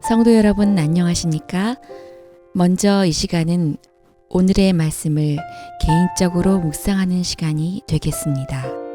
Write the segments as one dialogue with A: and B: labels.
A: 성도 여러분 안녕하십니까? 먼저 이 시간은 오늘의 말씀을 개인적으로 묵상하는 시간이 되겠습니다.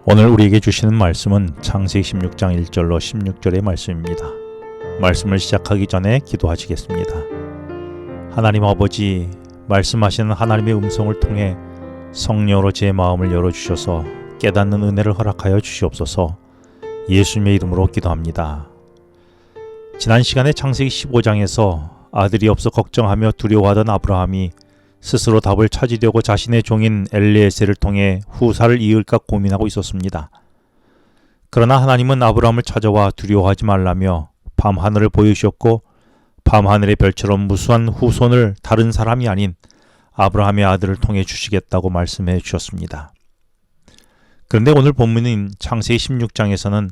B: 오늘 우리에게 주시는 말씀은 창세기 16장 1절로 16절의 말씀입니다. 말씀을 시작하기 전에 기도하시겠습니다. 하나님 아버지, 말씀하시는 하나님의 음성을 통해 성령으로 제 마음을 열어주셔서 깨닫는 은혜를 허락하여 주시옵소서. 예수님의 이름으로 기도합니다. 지난 시간에 창세기 15장에서 아들이 없어 걱정하며 두려워하던 아브라함이 스스로 답을 찾으려고 자신의 종인 엘리에셀을 통해 후사를 이을까 고민하고 있었습니다. 그러나 하나님은 아브라함을 찾아와 두려워하지 말라며 밤하늘을 보여주셨고 밤하늘의 별처럼 무수한 후손을 다른 사람이 아닌 아브라함의 아들을 통해 주시겠다고 말씀해 주셨습니다. 그런데 오늘 본문인 창세기 16장에서는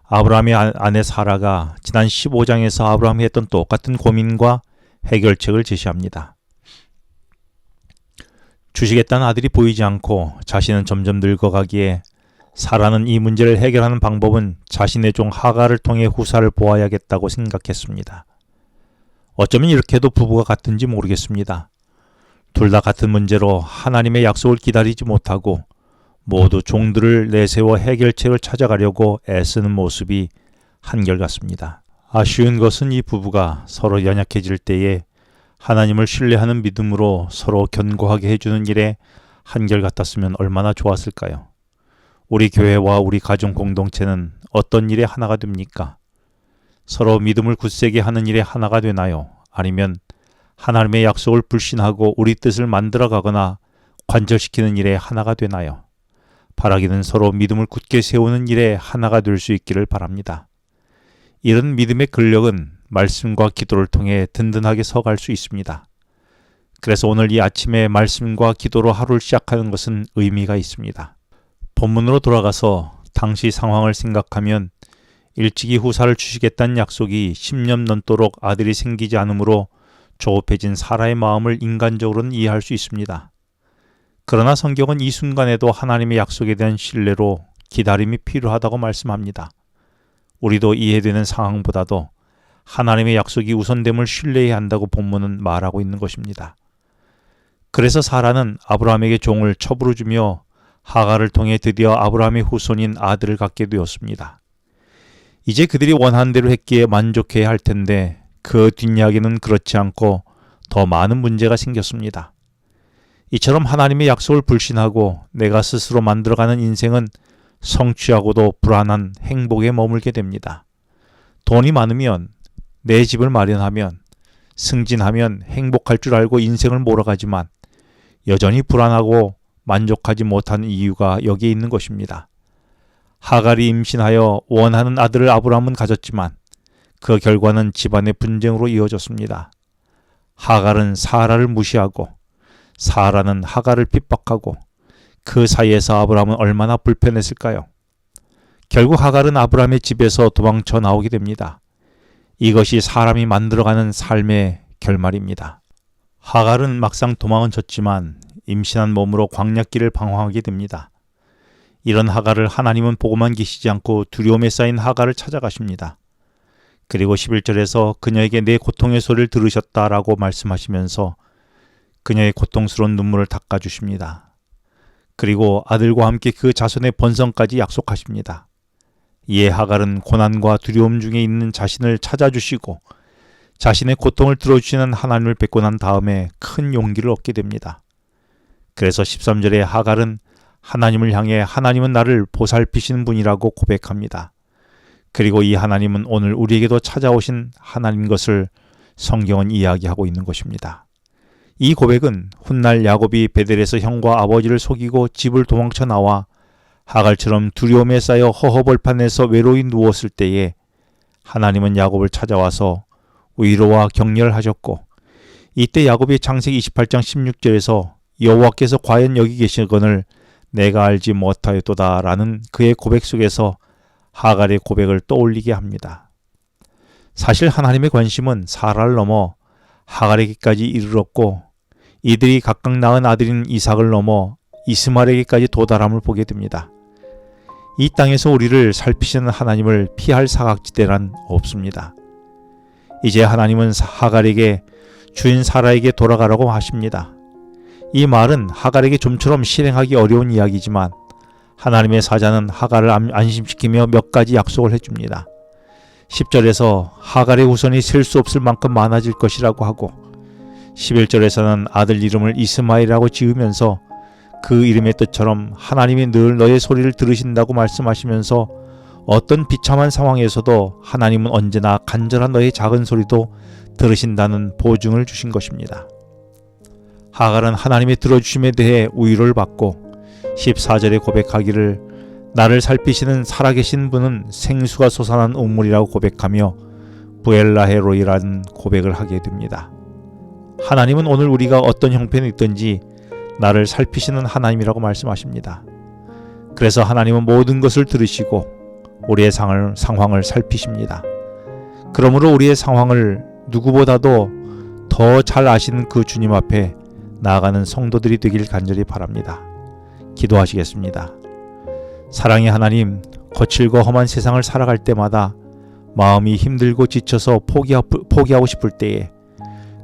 B: 아브라함의 아내 사라가 지난 15장에서 아브라함이 했던 똑같은 고민과 해결책을 제시합니다. 주시겠다는 아들이 보이지 않고 자신은 점점 늙어가기에 사라는 이 문제를 해결하는 방법은 자신의 종 하갈을 통해 후사를 보아야겠다고 생각했습니다. 어쩌면 이렇게도 부부가 같은지 모르겠습니다. 둘 다 같은 문제로 하나님의 약속을 기다리지 못하고 모두 종들을 내세워 해결책을 찾아가려고 애쓰는 모습이 한결같습니다. 아쉬운 것은 이 부부가 서로 연약해질 때에 하나님을 신뢰하는 믿음으로 서로 견고하게 해주는 일에 한결같았으면 얼마나 좋았을까요? 우리 교회와 우리 가정 공동체는 어떤 일에 하나가 됩니까? 서로 믿음을 굳세게 하는 일에 하나가 되나요? 아니면 하나님의 약속을 불신하고 우리 뜻을 만들어가거나 관절시키는 일에 하나가 되나요? 바라기는 서로 믿음을 굳게 세우는 일에 하나가 될 수 있기를 바랍니다. 이런 믿음의 근력은 말씀과 기도를 통해 든든하게 서갈 수 있습니다. 그래서 오늘 이 아침에 말씀과 기도로 하루를 시작하는 것은 의미가 있습니다. 본문으로 돌아가서 당시 상황을 생각하면 일찍이 후사를 주시겠다는 약속이 10년 넘도록 아들이 생기지 않으므로 조급해진 사라의 마음을 인간적으로는 이해할 수 있습니다. 그러나 성경은 이 순간에도 하나님의 약속에 대한 신뢰로 기다림이 필요하다고 말씀합니다. 우리도 이해되는 상황보다도 하나님의 약속이 우선됨을 신뢰해야 한다고 본문은 말하고 있는 것입니다. 그래서 사라는 아브라함에게 종을 첩으로 주며 하갈을 통해 드디어 아브라함의 후손인 아들을 갖게 되었습니다. 이제 그들이 원하는 대로 했기에 만족해야 할 텐데 그 뒷이야기는 그렇지 않고 더 많은 문제가 생겼습니다. 이처럼 하나님의 약속을 불신하고 내가 스스로 만들어가는 인생은 성취하고도 불안한 행복에 머물게 됩니다. 돈이 많으면, 내 집을 마련하면, 승진하면 행복할 줄 알고 인생을 몰아가지만 여전히 불안하고 만족하지 못하는 이유가 여기에 있는 것입니다. 하갈이 임신하여 원하는 아들을 아브라함은 가졌지만 그 결과는 집안의 분쟁으로 이어졌습니다. 하갈은 사라를 무시하고 사라는 하갈을 핍박하고 그 사이에서 아브라함은 얼마나 불편했을까요? 결국 하갈은 아브라함의 집에서 도망쳐 나오게 됩니다. 이것이 사람이 만들어가는 삶의 결말입니다. 하갈은 막상 도망은 쳤지만 임신한 몸으로 광야길을 방황하게 됩니다. 이런 하갈을 하나님은 보고만 계시지 않고 두려움에 쌓인 하갈을 찾아가십니다. 그리고 11절에서 그녀에게 내 고통의 소리를 들으셨다라고 말씀하시면서 그녀의 고통스러운 눈물을 닦아주십니다. 그리고 아들과 함께 그 자손의 번성까지 약속하십니다. 이에 하갈은 고난과 두려움 중에 있는 자신을 찾아주시고 자신의 고통을 들어주시는 하나님을 뵙고 난 다음에 큰 용기를 얻게 됩니다. 그래서 13절에 하갈은 하나님을 향해 하나님은 나를 보살피시는 분이라고 고백합니다. 그리고 이 하나님은 오늘 우리에게도 찾아오신 하나님 것을 성경은 이야기하고 있는 것입니다. 이 고백은 훗날 야곱이 베델에서 형과 아버지를 속이고 집을 도망쳐 나와 하갈처럼 두려움에 쌓여 허허벌판에서 외로이 누웠을 때에 하나님은 야곱을 찾아와서 위로와 격려를 하셨고, 이때 야곱이 창세기 28장 16절에서 여호와께서 과연 여기 계시거늘 내가 알지 못하였도다 라는 그의 고백 속에서 하갈의 고백을 떠올리게 합니다. 사실 하나님의 관심은 사라를 넘어 하갈에게까지 이르렀고, 이들이 각각 낳은 아들인 이삭을 넘어 이스마엘에게까지 도달함을 보게 됩니다. 이 땅에서 우리를 살피시는 하나님을 피할 사각지대란 없습니다. 이제 하나님은 하갈에게 주인 사라에게 돌아가라고 하십니다. 이 말은 하갈에게 좀처럼 실행하기 어려운 이야기지만 하나님의 사자는 하갈을 안심시키며 몇 가지 약속을 해줍니다. 10절에서 하갈의 후손이 셀 수 없을 만큼 많아질 것이라고 하고, 11절에서는 아들 이름을 이스마엘이라고 지으면서 그 이름의 뜻처럼 하나님이 늘 너의 소리를 들으신다고 말씀하시면서 어떤 비참한 상황에서도 하나님은 언제나 간절한 너의 작은 소리도 들으신다는 보증을 주신 것입니다. 하갈은 하나님의 들어주심에 대해 위로를 받고 14절에 고백하기를 나를 살피시는 살아계신 분은 생수가 솟아난 우물이라고 고백하며 부엘라헤로이라는 고백을 하게 됩니다. 하나님은 오늘 우리가 어떤 형편에 있든지 나를 살피시는 하나님이라고 말씀하십니다. 그래서 하나님은 모든 것을 들으시고 우리의 상황을 살피십니다. 그러므로 우리의 상황을 누구보다도 더 잘 아시는 그 주님 앞에 나아가는 성도들이 되길 간절히 바랍니다. 기도하시겠습니다. 사랑의 하나님, 거칠고 험한 세상을 살아갈 때마다 마음이 힘들고 지쳐서 포기하고 싶을 때에,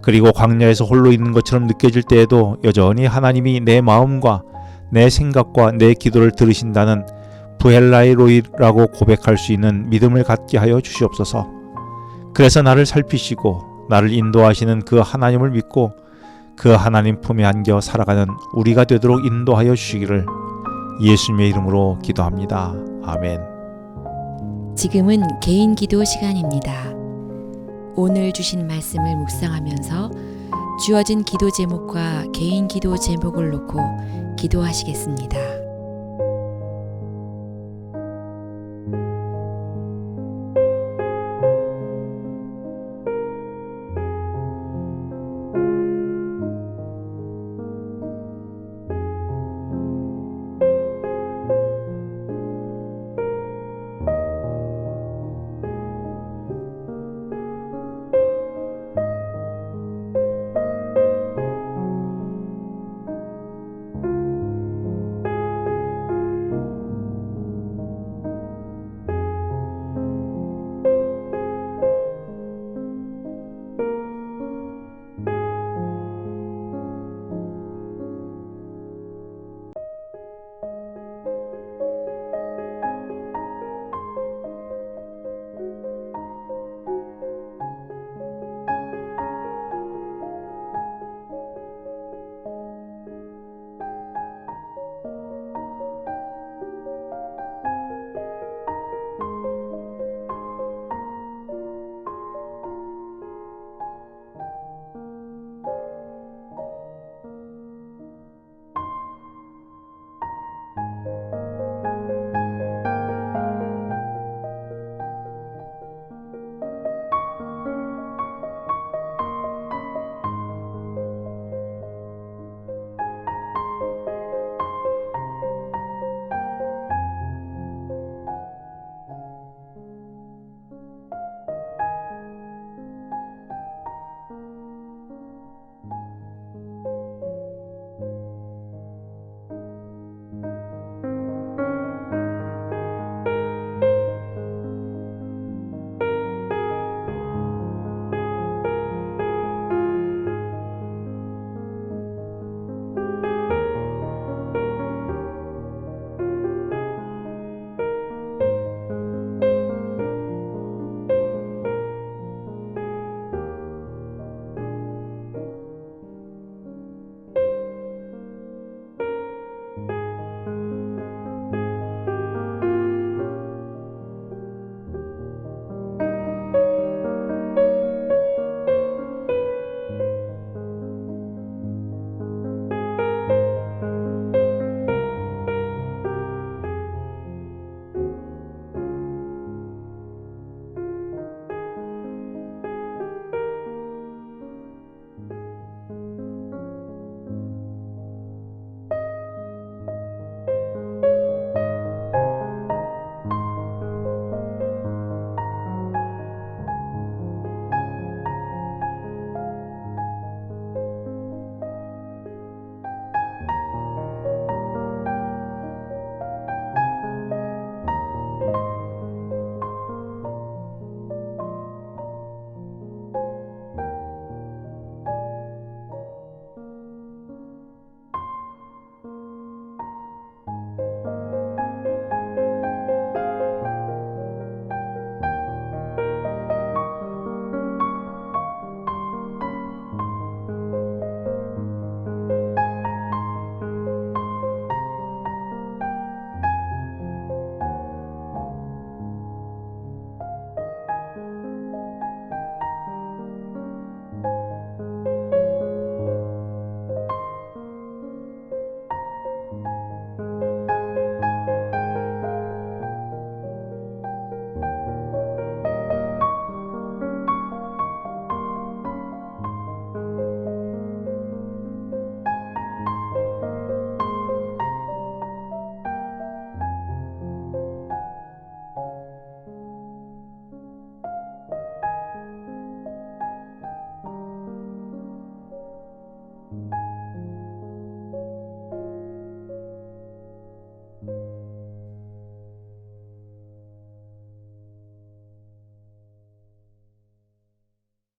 B: 그리고 광야에서 홀로 있는 것처럼 느껴질 때에도 여전히 하나님이 내 마음과 내 생각과 내 기도를 들으신다는 부엘라헤로이라고 고백할 수 있는 믿음을 갖게 하여 주시옵소서. 그래서 나를 살피시고 나를 인도하시는 그 하나님을 믿고 그 하나님 품에 안겨 살아가는 우리가 되도록 인도하여 주시기를 예수님의 이름으로 기도합니다. 아멘.
A: 지금은 개인 기도 시간입니다. 오늘 주신 말씀을 묵상하면서 주어진 기도 제목과 개인 기도 제목을 놓고 기도하시겠습니다.